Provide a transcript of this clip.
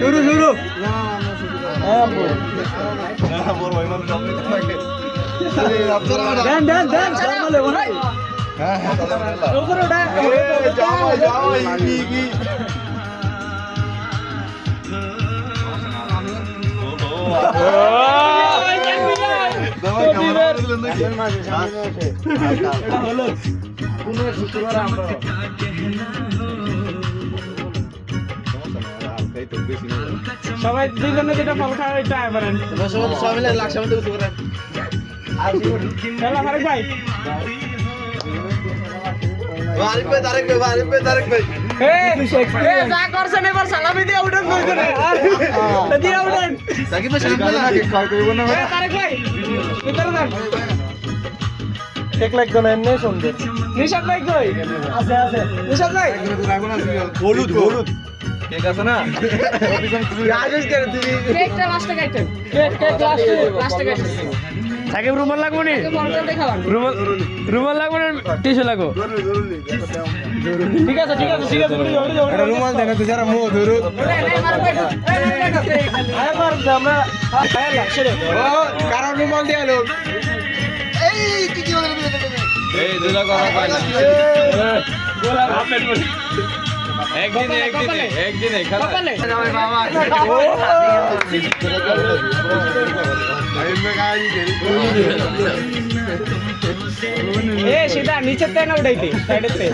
শুরু শুরু দেন দেন দেন সামলে ভাই হ্যাঁ উপরে ওঠা যাও যাও কি সবাই দুইজনে যেটা ফল খাওয়া এটা পারেন সবাই মিলে লাখ মধ্যে বুঝতে পারেন ভাই আরিফ ভাই যা করছেন এবার সালামি দিয়ে উঠেন দুইজনে দিয়ে উঠেন সাকিব ভাই সামনে লাগে কয় কইব না ভাই তারেক ভাই ভিতরে যান এক লাখ জন এমনি সুন্দর নিশাদ ভাই কই আছে আছে নিশাদ ভাই হলুদ হলুদ কেক আছে না রাজেশ করে তুমি কেকটা লাস্টে কাটেন কেক লাস্টে কাটেন সাকিব রুমাল লাগবো নি রুমাল লাগবো না টিস্যু লাগবো ঠিক আছে ঠিক আছে ঠিক আছে এটা রুমাল দেন তো যারা মুখ ধরু আবার আমরা কারণ রুমাল দিয়ে আলো এই কি বলে এই দুলা কথা কয় না গোলা আপডেট করি একদিনে খেলা এ সিধা নিচে তে না উঠাইতে সাইডে তে